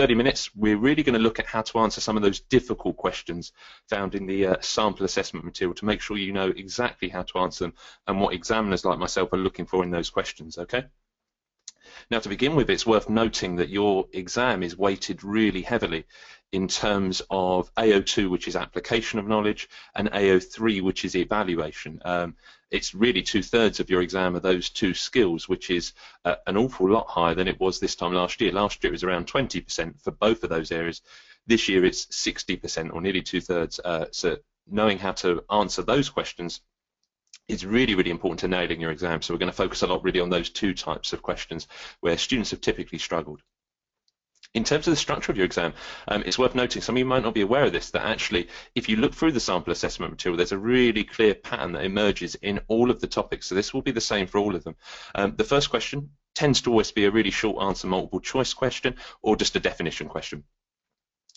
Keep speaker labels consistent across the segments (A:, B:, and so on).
A: 30 minutes, we're really going to look at how to answer some of those difficult questions found in the sample assessment material to make sure you know exactly how to answer them and what examiners like myself are looking for in those questions, okay? Now, to begin with, it's worth noting that your exam is weighted really heavily in terms of AO2, which is application of knowledge, and AO3, which is evaluation. It's really 2/3 of your exam are those two skills, which is an awful lot higher than it was this time last year. Last year it was around 20% for both of those areas. This year it's 60%, or nearly 2/3. So knowing how to answer those questions is really, really important to nailing your exam. So we're going to focus a lot really on those two types of questions where students have typically struggled. In terms of the structure of your exam, it's worth noting, some of you might not be aware of this, that actually if you look through the sample assessment material, there's a really clear pattern that emerges in all of the topics. So this will be the same for all of them. The first question tends to always be a really short answer multiple choice question or just a definition question.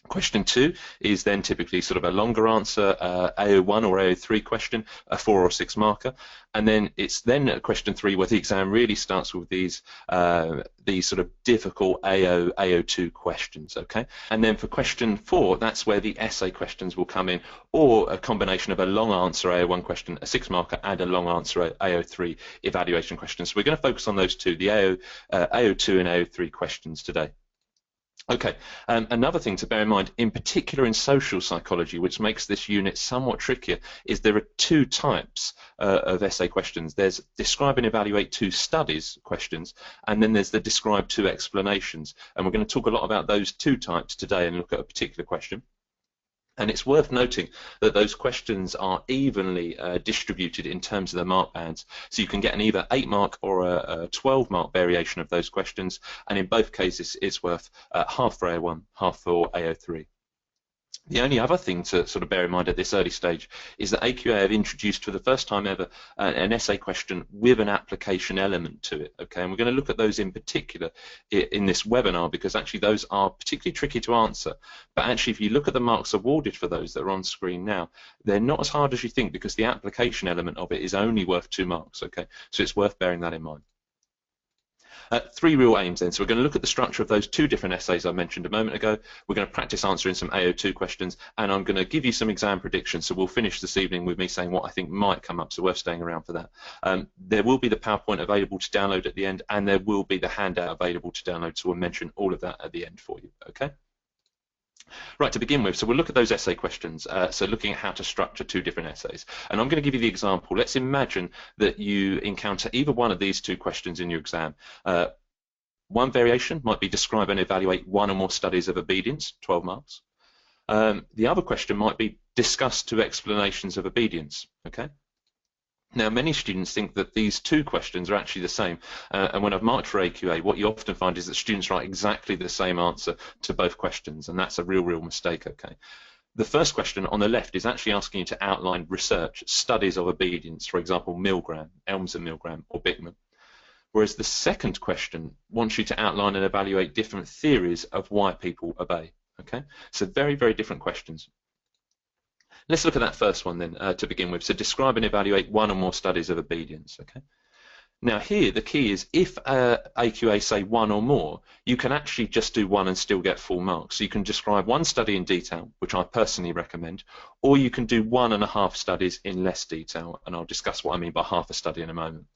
A: Question 2 is then typically sort of a longer answer, AO1 or AO3 question, a 4 or 6 marker, and then it's then at question 3 where the exam really starts with these sort of difficult AO2 questions, okay? And then for question 4, that's where the essay questions will come in, or a combination of a long answer AO1 question, a 6 marker, and a long answer AO3 evaluation question. So we're going to focus on those two, the AO2 and AO3 questions today. Okay, another thing to bear in mind, in particular in social psychology, which makes this unit somewhat trickier, is there are two types of essay questions. There's describe and evaluate two studies questions, and then there's the describe two explanations. And we're going to talk a lot about those two types today and look at a particular question. And it's worth noting that those questions are evenly distributed in terms of the mark bands. So you can get an either 8-mark or a 12-mark variation of those questions, and in both cases it's worth half for AO1, half for AO3. The only other thing to sort of bear in mind at this early stage is that AQA have introduced for the first time ever an essay question with an application element to it, okay? And we're going to look at those in particular in this webinar because actually those are particularly tricky to answer. But actually if you look at the marks awarded for those that are on screen now, they're not as hard as you think because the application element of it is only worth 2 marks, okay? So it's worth bearing that in mind. 3 real aims then. So we're going to look at the structure of those 2 different essays I mentioned a moment ago. We're going to practice answering some AO2 questions, and I'm going to give you some exam predictions. So we'll finish this evening with me saying what I think might come up, so worth staying around for that. There will be the PowerPoint available to download at the end, and there will be the handout available to download, so we'll mention all of that at the end for you, okay? Right, to begin with, so we'll look at those essay questions, so looking at how to structure 2 different essays. And I'm going to give you the example. Let's imagine that you encounter either one of these 2 questions in your exam. One variation might be describe and evaluate 1 or more studies of obedience, 12 marks. The other question might be discuss 2 explanations of obedience, okay? Now, many students think that these 2 questions are actually the same, and when I've marked for AQA, what you often find is that students write exactly the same answer to both questions, and that's a real mistake, okay? The first question on the left is actually asking you to outline research, studies of obedience, for example, Milgram, Elms and Milgram, or Bickman. Whereas the second question wants you to outline and evaluate different theories of why people obey, okay? So very different questions. Let's look at that first one then to begin with. So describe and evaluate 1 or more studies of obedience, okay? Now here the key is if AQA say 1 or more, you can actually just do 1 and still get full marks. So you can describe 1 study in detail, which I personally recommend, or you can do 1.5 studies in less detail, and I'll discuss what I mean by half a study in a moment.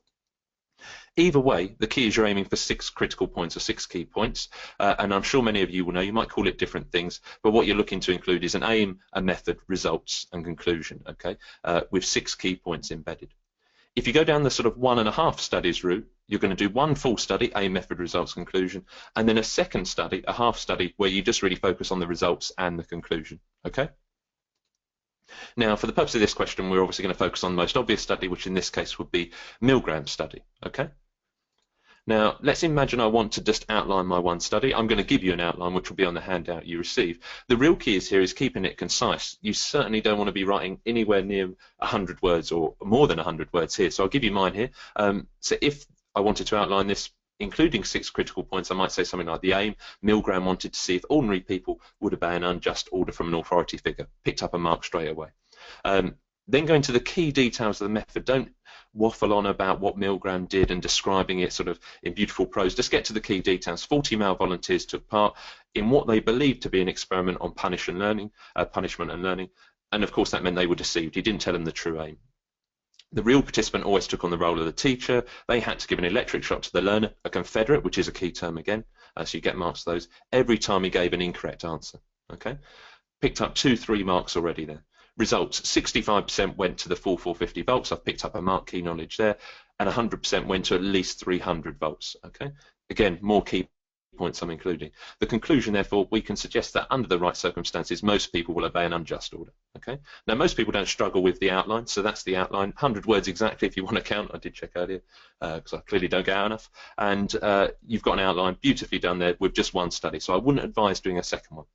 A: Either way, the key is you're aiming for 6 critical points or 6 key points, and I'm sure many of you will know, you might call it different things, but what you're looking to include is an aim, a method, results, and conclusion, okay, with 6 key points embedded. If you go down the sort of 1.5 studies route, you're going to do 1 full study, aim, method, results, conclusion, and then a second study, a half study, where you just really focus on the results and the conclusion, okay? Now, for the purpose of this question, we're obviously going to focus on the most obvious study, which in this case would be Milgram study, okay? Now, let's imagine I want to just outline my 1 study. I'm going to give you an outline, which will be on the handout you receive. The real key is here is keeping it concise. You certainly don't want to be writing anywhere near 100 words or more than 100 words here. So I'll give you mine here. So if I wanted to outline this, including 6 critical points, I might say something like the aim. Milgram wanted to see if ordinary people would obey an unjust order from an authority figure. Picked up a mark straight away. Then go into the key details of the method. Don't waffle on about what Milgram did and describing it sort of in beautiful prose. Just get to the key details. 40 male volunteers took part in what they believed to be an experiment on punishment and learning. And of course that meant they were deceived. He didn't tell them the true aim. The real participant always took on the role of the teacher. They had to give an electric shock to the learner, a confederate, which is a key term again, so you get marks for those, every time he gave an incorrect answer. Okay, picked up 2-3 marks already there. Results, 65% went to the full 450 volts. I've picked up a mark, key knowledge there, and 100% went to at least 300 volts. Okay, again, more key points I'm including. The conclusion, therefore, we can suggest that under the right circumstances, most people will obey an unjust order. Okay. Now, most people don't struggle with the outline, so that's the outline. 100 words exactly if you want to count. I did check earlier because I clearly don't get out enough. And you've got an outline beautifully done there with just one study, so I wouldn't advise doing a second one.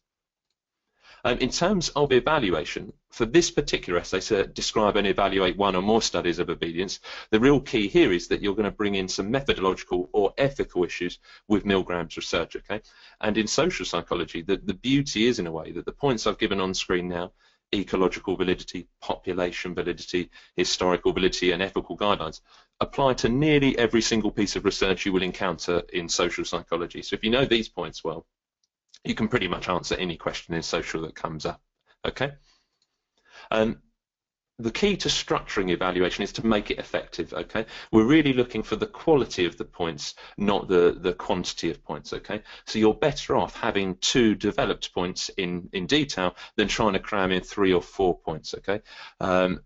A: In terms of evaluation, for this particular essay, to describe and evaluate one or more studies of obedience, the real key here is that you're going to bring in some methodological or ethical issues with Milgram's research, okay? And in social psychology, the beauty is, in a way, that the points I've given on screen now, ecological validity, population validity, historical validity, and ethical guidelines, apply to nearly every single piece of research you will encounter in social psychology. So if you know these points well, you can pretty much answer any question in social that comes up, okay? The key to structuring evaluation is to make it effective, okay? We're really looking for the quality of the points, not the quantity of points, okay? So you're better off having 2 developed points in detail than trying to cram in 3 or 4 points, okay?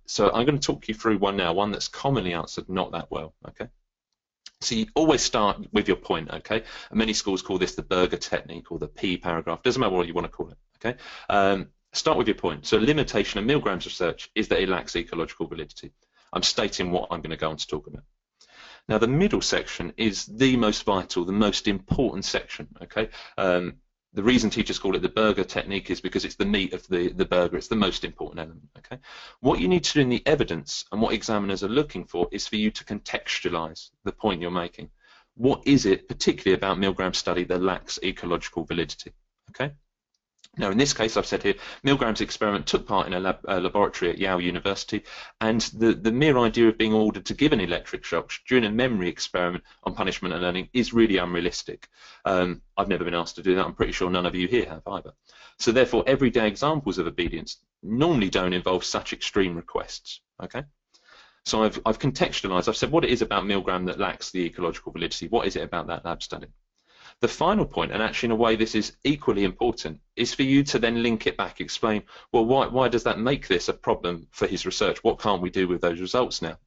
A: So I'm going to talk you through one now, one that's commonly answered not that well, okay? So you always start with your point, okay? Many schools call this the Berger technique or the P paragraph. Doesn't matter what you want to call it, okay? Start with your point. So a limitation of Milgram's research is that it lacks ecological validity. I'm stating what I'm going to go on to talk about. Now the middle section is the most vital, the most important section, okay? The reason teachers call it the Berger technique is because it's the meat of the burger. It's the most important element, okay? What you need to do in the evidence and what examiners are looking for is for you to contextualize the point you're making. What is it particularly about Milgram's study that lacks ecological validity, okay? Now, in this case, I've said here, Milgram's experiment took part in a laboratory at Yale University, and the mere idea of being ordered to give an electric shock during a memory experiment on punishment and learning is really unrealistic. I've never been asked to do that. I'm pretty sure none of you here have either. So therefore, everyday examples of obedience normally don't involve such extreme requests, okay? So I've contextualized, I've said what it is about Milgram that lacks the ecological validity. What is it about that lab study? The final point, and actually in a way this is equally important, is for you to then link it back, explain, well, why does that make this a problem for his research? What can't we do with those results now?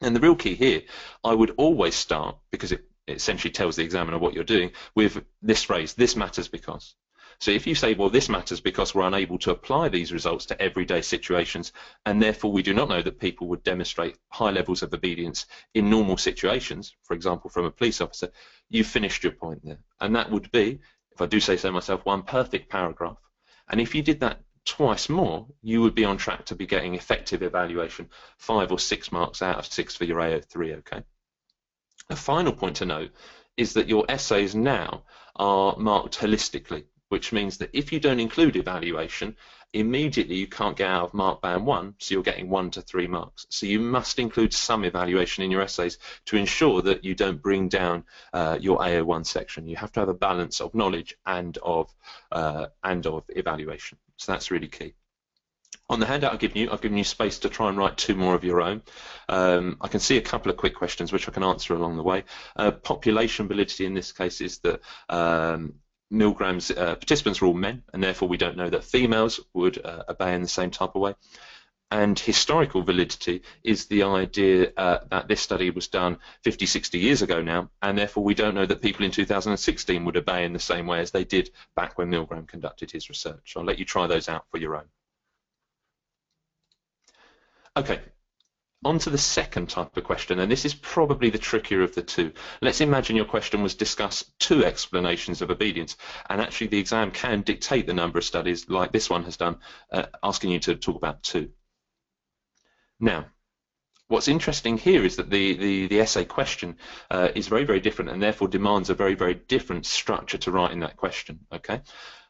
A: And the real key here, I would always start, because it essentially tells the examiner what you're doing, with this phrase, this matters because. So if you say, well, this matters because we're unable to apply these results to everyday situations, and therefore we do not know that people would demonstrate high levels of obedience in normal situations, for example, from a police officer, you've finished your point there. And that would be, if I do say so myself, one perfect paragraph. And if you did that twice more, you would be on track to be getting effective evaluation, 5 or 6 marks out of 6 for your AO3, okay? A final point to note is that your essays now are marked holistically, which means that if you don't include evaluation, immediately you can't get out of mark band 1, so you're getting 1 to 3 marks. So you must include some evaluation in your essays to ensure that you don't bring down your AO1 section. You have to have a balance of knowledge and of evaluation. So that's really key. On the handout I've given you space to try and write 2 more of your own. I can see a couple of quick questions which I can answer along the way. Population validity in this case is that Milgram's participants are all men, and therefore we don't know that females would obey in the same type of way. And historical validity is the idea that this study was done 50, 60 years ago now, and therefore we don't know that people in 2016 would obey in the same way as they did back when Milgram conducted his research. I'll let you try those out for your own. Okay. On to the second type of question, and this is probably the trickier of the 2. Let's imagine your question was discuss 2 explanations of obedience, and actually the exam can dictate the number of studies, like this one has done, asking you to talk about 2. Now, what's interesting here is that the essay question is very, very different, and therefore demands a very, very different structure to write in that question, okay?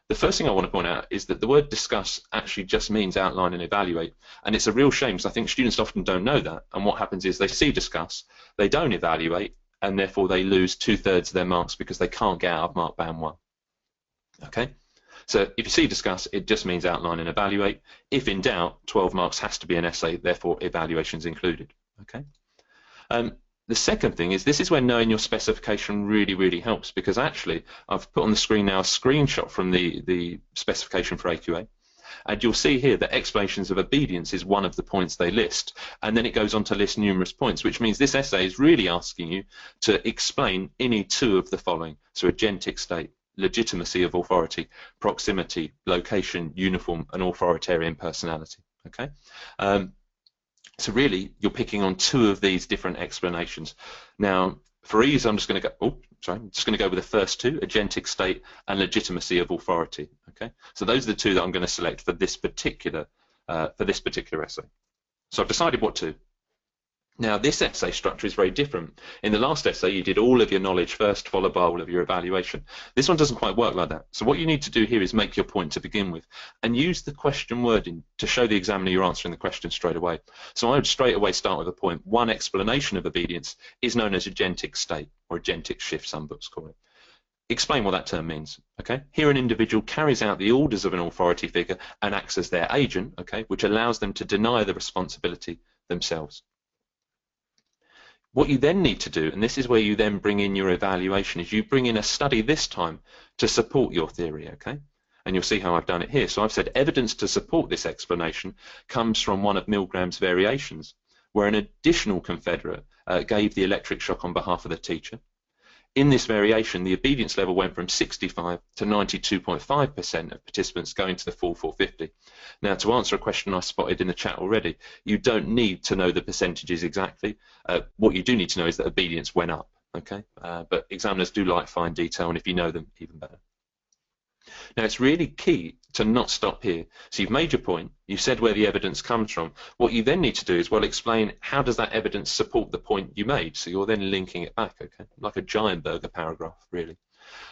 A: The first thing I want to point out is that the word discuss actually just means outline and evaluate, and it's a real shame because I think students often don't know that, and what happens is they see discuss, they don't evaluate, and therefore they lose 2/3 of their marks because they can't get out of mark band 1. Okay, so if you see discuss, it just means outline and evaluate. If in doubt, 12 marks has to be an essay, therefore evaluation is included. Okay. The second thing is this is where knowing your specification really helps, because actually I've put on the screen now a screenshot from the specification for AQA, and you'll see here that explanations of obedience is one of the points they list, and then it goes on to list numerous points, which means this essay is really asking you to explain any 2 of the following. So agentic state, legitimacy of authority, proximity, location, uniform, and authoritarian personality. Okay. So really, you're picking on 2 of these different explanations. Now, for ease, I'm just going to go. I'm just going to go with the first 2: agentic state and legitimacy of authority. Okay. So those are the 2 that I'm going to select for this particular essay. So I've decided what to. Now, this essay structure is very different. In the last essay, you did all of your knowledge first, followed by all of your evaluation. This one doesn't quite work like that. So what you need to do here is make your point to begin with and use the question wording to show the examiner you're answering the question straight away. So I would straight away start with a point. One explanation of obedience is known as agentic state, or agentic shift, some books call it. Explain what that term means. Okay. Here an individual carries out the orders of an authority figure and acts as their agent, okay, which allows them to deny the responsibility themselves. What you then need to do, and this is where you then bring in your evaluation, is you bring in a study this time to support your theory, okay? And you'll see how I've done it here. So I've said evidence to support this explanation comes from one of Milgram's variations, where an additional confederate gave the electric shock on behalf of the teacher. In this variation, the obedience level went from 65 to 92.5% of participants going to the full 450. Now, to answer a question I spotted in the chat already, you don't need to know the percentages exactly. What you do need to know is that obedience went up. Okay, but examiners do like fine detail, and if you know them, even better. Now, it's really key to not stop here. So you've made your point, you've said where the evidence comes from. What you then need to do is, well, explain how does that evidence support the point you made. So you're then linking it back, okay, like a giant burger paragraph, really.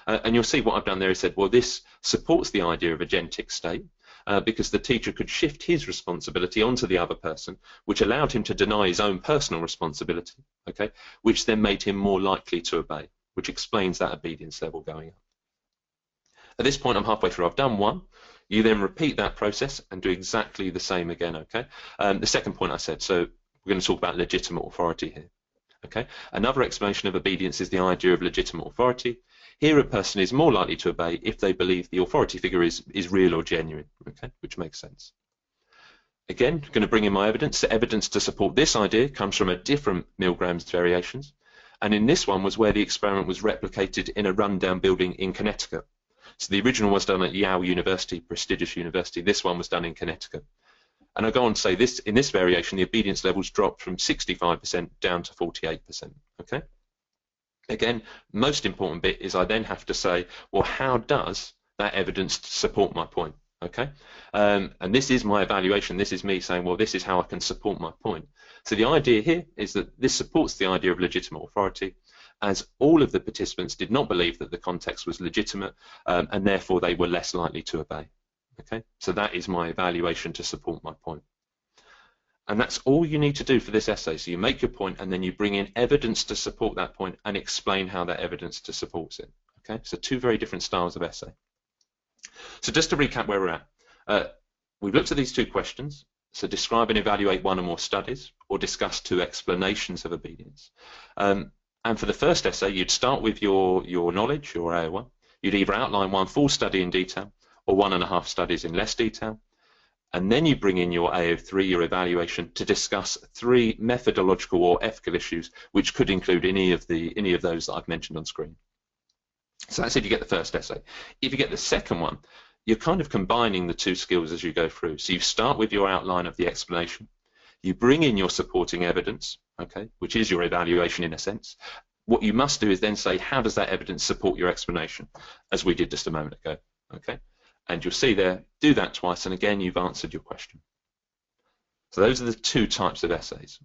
A: And you'll see what I've done there is said, well, this supports the idea of agentic state because the teacher could shift his responsibility onto the other person, which allowed him to deny his own personal responsibility, okay, which then made him more likely to obey, which explains that obedience level going up. At this point, I'm halfway through. I've done one. You then repeat that process and do exactly the same again, okay? The second point I said, so we're going to talk about legitimate authority here, okay? Another explanation of obedience is the idea of legitimate authority. Here, a person is more likely to obey if they believe the authority figure is real or genuine, okay? Which makes sense. Again, going to bring in my evidence. The evidence to support this idea comes from a different Milgram's variations, and in this one was where the experiment was replicated in a rundown building in Connecticut. So the original was done at Yale University, prestigious university. This one was done in Connecticut. And I go on to say this, in this variation, the obedience levels dropped from 65% down to 48%, okay? Again, most important bit is I then have to say, well, how does that evidence support my point, okay? And this is my evaluation. This is me saying, well, this is how I can support my point. So the idea here is that this supports the idea of legitimate authority, as all of the participants did not believe that the context was legitimate, and therefore they were less likely to obey. Okay, so that is my evaluation to support my point. And that's all you need to do for this essay. So you make your point, and then you bring in evidence to support that point and explain how that evidence to supports it. Okay, so 2 very different styles of essay. So just to recap where we're at, we've looked at these 2 questions. So describe and evaluate 1 or more studies, or discuss 2 explanations of obedience. And for the first essay, you'd start with your knowledge, your AO1. You'd either outline 1 full study in detail or 1.5 studies in less detail. And then you bring in your AO3, your evaluation, to discuss 3 methodological or ethical issues, which could include any of those that I've mentioned on screen. So that's if you get the first essay. If you get the second one, you're kind of combining the 2 skills as you go through. So you start with your outline of the explanation. You bring in your supporting evidence, okay, which is your evaluation in a sense. What you must do is then say, how does that evidence support your explanation, as we did just a moment ago, okay? And you'll see there, do that twice, and again, you've answered your question. So those are the 2 types of essays.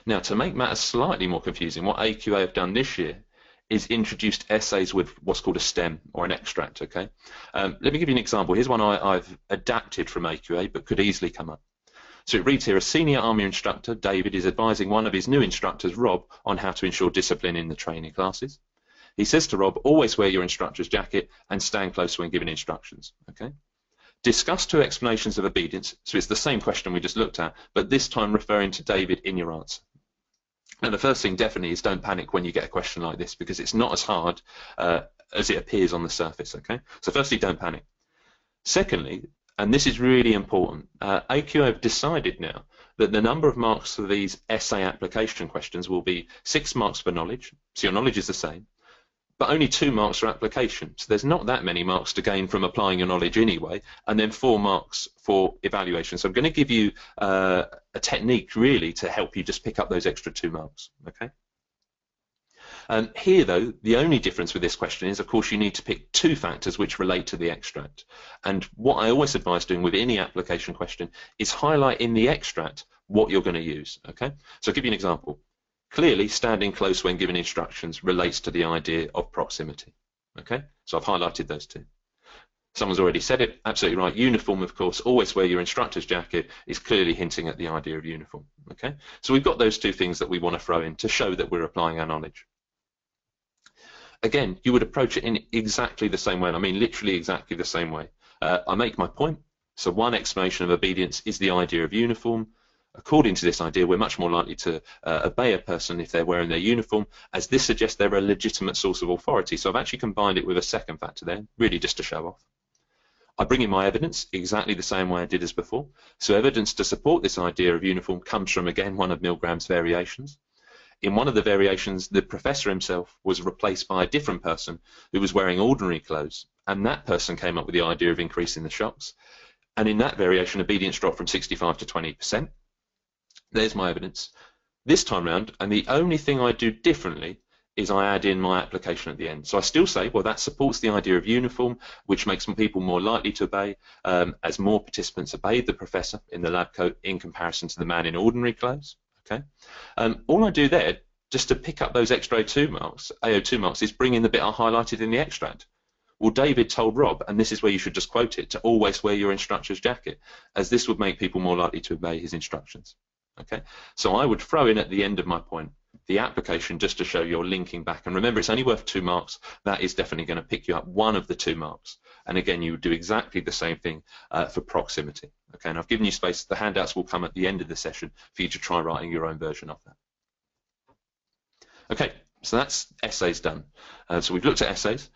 A: Now, to make matters slightly more confusing, what AQA have done this year is introduced essays with what's called a stem or an extract, okay? Let me give you an example. Here's one I've adapted from AQA, but could easily come up. So it reads here, a senior army instructor, David, is advising one of his new instructors, Rob, on how to ensure discipline in the training classes. He says to Rob, always wear your instructor's jacket and stand close when giving instructions, okay? Discuss 2 explanations of obedience. So it's the same question we just looked at, but this time referring to David in your answer. And the first thing definitely is don't panic when you get a question like this, because it's not as hard as it appears on the surface, okay? So firstly, don't panic. Secondly, and this is really important, AQA have decided now that the number of marks for these essay application questions will be 6 marks for knowledge, so your knowledge is the same, but only 2 marks for application. So there's not that many marks to gain from applying your knowledge anyway, and then 4 marks for evaluation. So I'm going to give you a technique really to help you just pick up those extra 2 marks, okay? Here though, the only difference with this question is, of course, you need to pick 2 factors which relate to the extract. And what I always advise doing with any application question is highlight in the extract what you're going to use, okay? So I'll give you an example. Clearly, standing close when giving instructions relates to the idea of proximity, okay? So I've highlighted those 2. Someone's already said it, absolutely right. Uniform, of course, always wear your instructor's jacket is clearly hinting at the idea of uniform, okay? So we've got those 2 things that we want to throw in to show that we're applying our knowledge. Again, you would approach it in exactly the same way, and I mean literally exactly the same way. I make my point. So one explanation of obedience is the idea of uniform. According to this idea, we're much more likely to obey a person if they're wearing their uniform, as this suggests they're a legitimate source of authority. So I've actually combined it with a second factor there, really just to show off. I bring in my evidence exactly the same way I did as before. So evidence to support this idea of uniform comes from, again, one of Milgram's variations. In one of the variations, the professor himself was replaced by a different person who was wearing ordinary clothes, and that person came up with the idea of increasing the shocks. And in that variation, obedience dropped from 65 to 20%. There's my evidence. This time round, and the only thing I do differently is I add in my application at the end. So I still say, well, that supports the idea of uniform, which makes some people more likely to obey, as more participants obeyed the professor in the lab coat in comparison to the man in ordinary clothes. Okay. All I do there, just to pick up those extra AO2 marks, is bring in the bit I highlighted in the extract. Well, David told Rob, and this is where you should just quote it, to always wear your instructor's jacket, as this would make people more likely to obey his instructions. Okay, so I would throw in at the end of my point the application just to show you're linking back. And remember, it's only worth 2 marks. That is definitely going to pick you up one of the 2 marks. And again, you would do exactly the same thing for proximity. Okay, and I've given you space. The handouts will come at the end of the session for you to try writing your own version of that. Okay, so that's essays done. So we've looked at essays.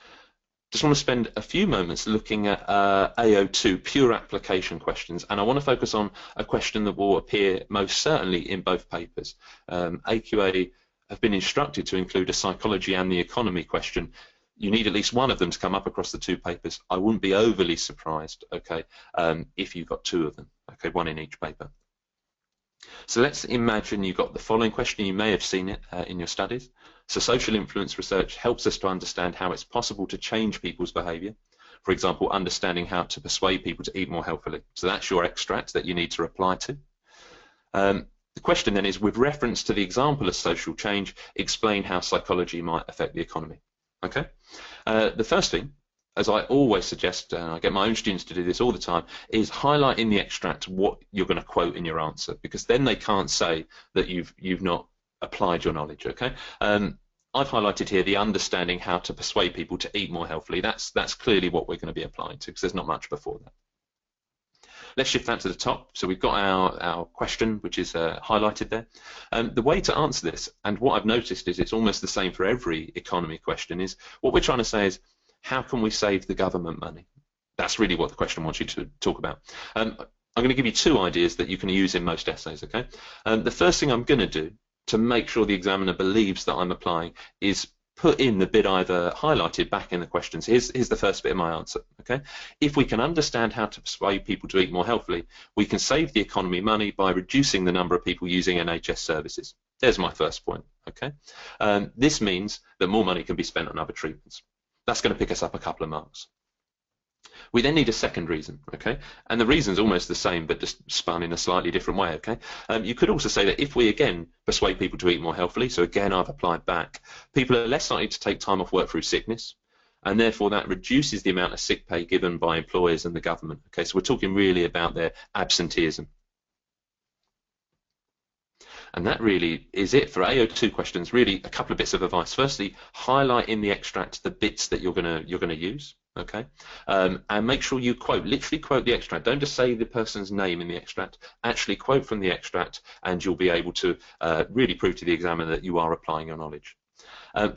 A: Just want to spend a few moments looking at AO2 pure application questions, and I want to focus on a question that will appear most certainly in both papers. AQA have been instructed to include a psychology and the economy question. You need at least one of them to come up across the 2 papers. I wouldn't be overly surprised, okay, if you've got 2 of them, okay, 1 in each paper. So let's imagine you've got the following question. You may have seen it in your studies. So social influence research helps us to understand how it's possible to change people's behaviour. For example, understanding how to persuade people to eat more healthily. So that's your extract that you need to reply to. The question then is, with reference to the example of social change, explain how psychology might affect the economy. Okay. The first thing, as I always suggest, and I get my own students to do this all the time, is highlight in the extract what you're going to quote in your answer, because then they can't say that you've not applied your knowledge. Okay. I've highlighted here the understanding how to persuade people to eat more healthily. That's clearly what we're going to be applying to, because there's not much before that. Let's shift that to the top. So we've got our question, which is highlighted there. The way to answer this, and what I've noticed is it's almost the same for every economy question, is what we're trying to say is, how can we save the government money? That's really what the question wants you to talk about. I'm going to give you 2 ideas that you can use in most essays. Okay. The first thing I'm going to do to make sure the examiner believes that I'm applying is put in the bit I've highlighted back in the questions. Here's the first bit of my answer. Okay. If we can understand how to persuade people to eat more healthily, we can save the economy money by reducing the number of people using NHS services. There's my first point. Okay. This means that more money can be spent on other treatments. That's going to pick us up a couple of marks. We then need a second reason, okay? And the reason's almost the same, but just spun in a slightly different way, okay? You could also say that if we, again, persuade people to eat more healthily, so again, I've applied back, people are less likely to take time off work through sickness, and therefore that reduces the amount of sick pay given by employers and the government, okay? So we're talking really about their absenteeism. And that really is it for AO2 questions. Really, a couple of bits of advice. Firstly, highlight in the extract the bits that you're gonna use. Okay, and make sure you literally quote the extract. Don't just say the person's name in the extract. Actually quote from the extract, and you'll be able to really prove to the examiner that you are applying your knowledge.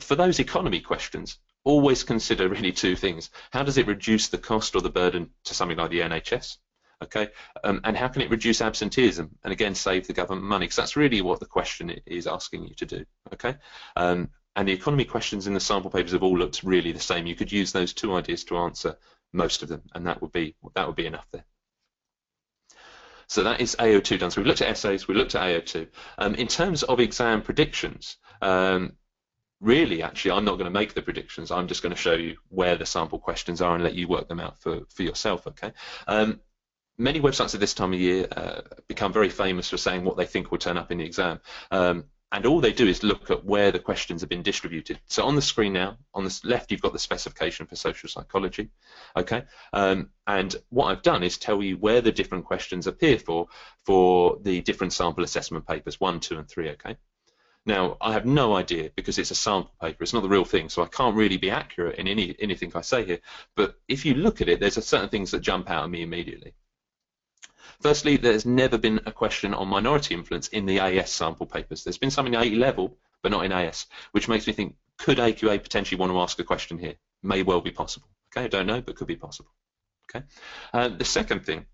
A: For those economy questions, always consider really two things. How does it reduce the cost or the burden to something like the NHS? Okay, and how can it reduce absenteeism and again save the government money? Because that's really what the question is asking you to do. Okay, and the economy questions in the sample papers have all looked really the same. You could use those two ideas to answer most of them, and that would be enough there. So that is AO2 done. So we've looked at essays, we looked at AO2. In terms of exam predictions, really, actually, I'm not going to make the predictions. I'm just going to show you where the sample questions are and let you work them out for yourself. Okay. Many websites at this time of year become very famous for saying what they think will turn up in the exam. And all they do is look at where the questions have been distributed. So on the screen now, on the left, you've got the specification for social psychology. Okay, and what I've done is tell you where the different questions appear for the different sample assessment papers, 1, 2, and 3. Okay. Now, I have no idea because it's a sample paper. It's not the real thing, so I can't really be accurate in anything I say here. But if you look at it, there's certain things that jump out at me immediately. Firstly, there's never been a question on minority influence in the AS sample papers. There's been some in A level, but not in AS, which makes me think, could AQA potentially want to ask a question here? May well be possible. Okay, I don't know, but could be possible. Okay. The second thing,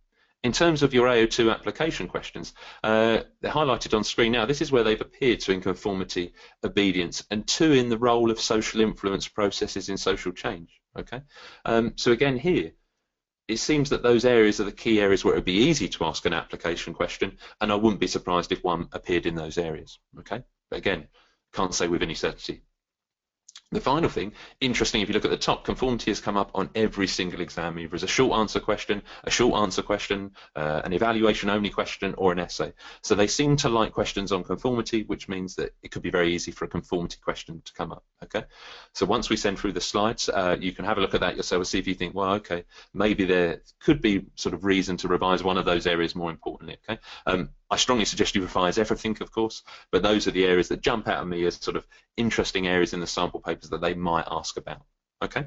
A: in terms of your AO2 application questions, they're highlighted on screen now. This is where they've appeared: to in conformity, obedience, and 2 in the role of social influence processes in social change. Okay. So again here, it seems that those areas are the key areas where it would be easy to ask an application question, and I wouldn't be surprised if one appeared in those areas. Okay, but again, can't say with any certainty. The final thing, interesting, if you look at the top, conformity has come up on every single exam, either as a short answer question, an evaluation only question, or an essay. So they seem to like questions on conformity, which means that it could be very easy for a conformity question to come up. Okay, so once we send through the slides, you can have a look at that yourself and see if you think, well, okay, maybe there could be sort of reason to revise one of those areas more importantly. Okay, I strongly suggest you revise everything, of course, but those are the areas that jump out at me as sort of interesting areas in the sample papers that they might ask about. Okay.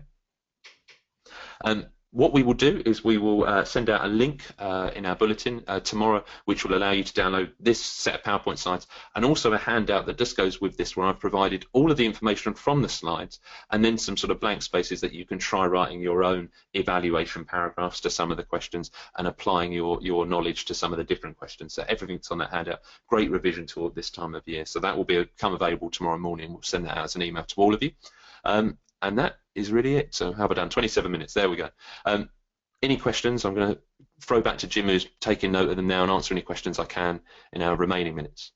A: What we will do is we will send out a link in our bulletin tomorrow, which will allow you to download this set of PowerPoint slides and also a handout that just goes with this, where I've provided all of the information from the slides and then some sort of blank spaces that you can try writing your own evaluation paragraphs to some of the questions and applying your knowledge to some of the different questions. So everything's on that handout. Great revision tool this time of year. So that will become available tomorrow morning. We'll send that out as an email to all of you. And that is really it. So how have I done? 27 minutes. There we go. Any questions? I'm going to throw back to Jim, who's taking note of them now, and answer any questions I can in our remaining minutes.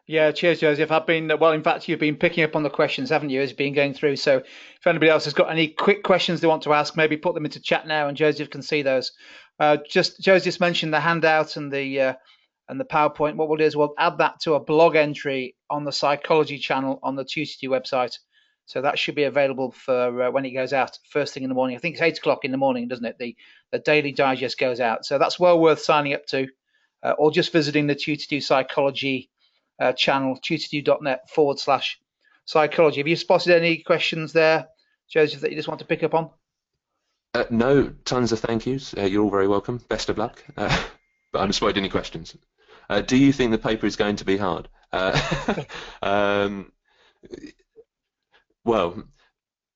B: Yeah, cheers, Joseph. Well, in fact, you've been picking up on the questions, haven't you, as you've been going through. So if anybody else has got any quick questions they want to ask, maybe put them into chat now, and Joseph can see those. Joseph mentioned the handout and the PowerPoint. What we'll do is we'll add that to a blog entry on the psychology channel on the TutorTube website. So that should be available for when it goes out first thing in the morning. I think it's 8 o'clock in the morning, doesn't it? The daily digest goes out. So that's well worth signing up to, or just visiting the TutorTube psychology channel, tutortube.net/psychology. Have you spotted any questions there, Joseph, that you just want to pick up on?
A: No, tons of thank yous. You're all very welcome. Best of luck. But I haven't spotted any questions. Do you think the paper is going to be hard? Well,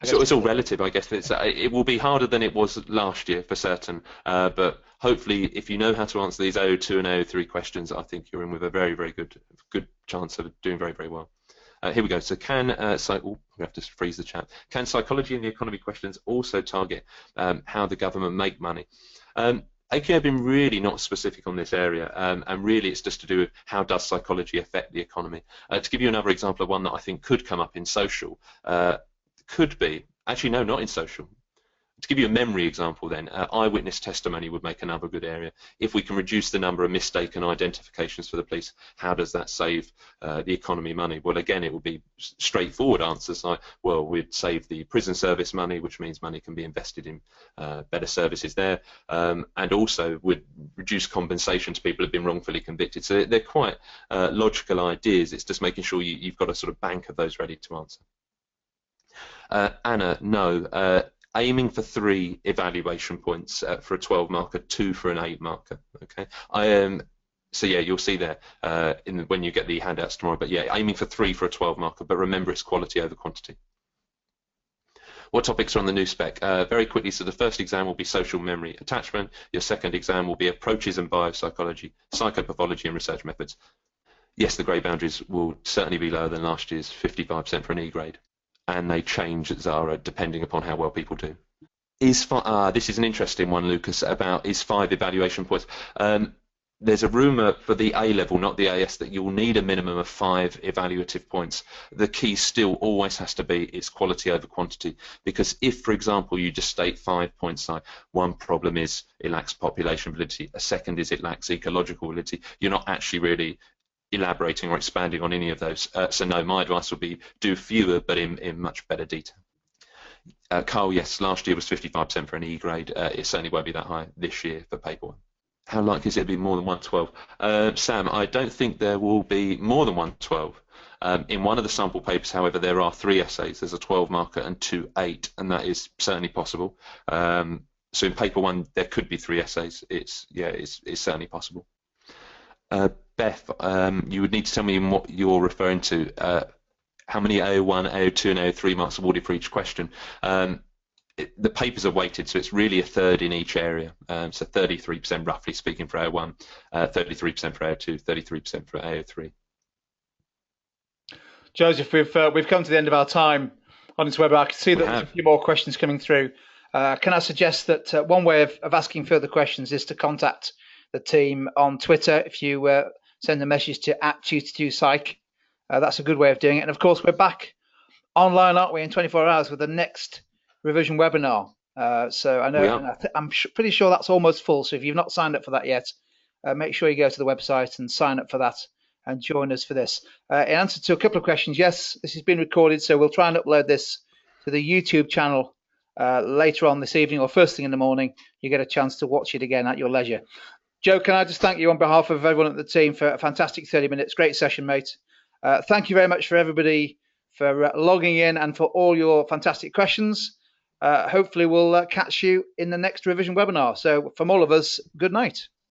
A: so it's all relative, I guess. It will be harder than it was last year for certain, but hopefully, if you know how to answer these AO2 and AO3 questions, I think you're in with a very, very good chance of doing very, very well. Here we go. So we have to freeze the chat. Can psychology and the economy questions also target how the government make money? AQA have been really not specific on this area, and really it's just to do with how does psychology affect the economy. To give you another example of one that I think could come up in social, could be, actually no, not in social. To give you a memory example then, eyewitness testimony would make another good area. If we can reduce the number of mistaken identifications for the police, how does that save the economy money? Well, again, it would be straightforward answers like, well, we'd save the prison service money, which means money can be invested in better services there, and also would reduce compensation to people who have been wrongfully convicted. So they're quite logical ideas. It's just making sure you've got a sort of bank of those ready to answer. Anna, no. Aiming for 3 evaluation points for a 12 marker, 2 for an 8 marker. Okay. So yeah, you'll see there when you get the handouts tomorrow. But yeah, aiming for 3 for a 12 marker. But remember, it's quality over quantity. What topics are on the new spec? Very quickly, so the first exam will be social memory attachment. Your second exam will be approaches and biopsychology, psychopathology and research methods. Yes, the grade boundaries will certainly be lower than last year's 55% for an E grade. And they change at Zara depending upon how well people do. This is an interesting one, Lucas, about is 5 evaluation points. There's a rumour for the A level, not the AS, that you'll need a minimum of 5 evaluative points. The key still always has to be it's quality over quantity, because if, for example, you just state 5 points, like one problem is it lacks population validity, a second is it lacks ecological validity, you're not actually really elaborating or expanding on any of those. So no, my advice would be do fewer but in much better detail. Carl, yes, last year was 55% for an E grade. It certainly won't be that high this year for paper 1. How likely is it to be more than 112? Sam, I don't think there will be more than 112. In one of the sample papers, however, there are 3 essays. There's a 12 marker and 2 8, and that is certainly possible. So in paper 1, there could be 3 essays. It's certainly possible. Beth, you would need to tell me what you're referring to. How many AO1, AO2 and AO3 marks awarded for each question? The papers are weighted, so it's really a third in each area. So 33% roughly speaking for AO1, 33% for AO2, 33% for AO3.
B: Joseph, we've come to the end of our time on this webinar. I can see that there's a few more questions coming through. Can I suggest that one way of asking further questions is to contact the team on Twitter. If you send a message to @tutor2psych, that's a good way of doing it. And of course, we're back online, aren't we, in 24 hours with the next revision webinar. So I know, I'm pretty sure that's almost full. So if you've not signed up for that yet, make sure you go to the website and sign up for that and join us for this. In answer to a couple of questions, yes, this has been recorded, so we'll try and upload this to the YouTube channel later on this evening or first thing in the morning. You get a chance to watch it again at your leisure. Joe, can I just thank you on behalf of everyone at the team for a fantastic 30 minutes. Great session, mate. Thank you very much for everybody for logging in and for all your fantastic questions. Hopefully we'll catch you in the next revision webinar. So from all of us, good night.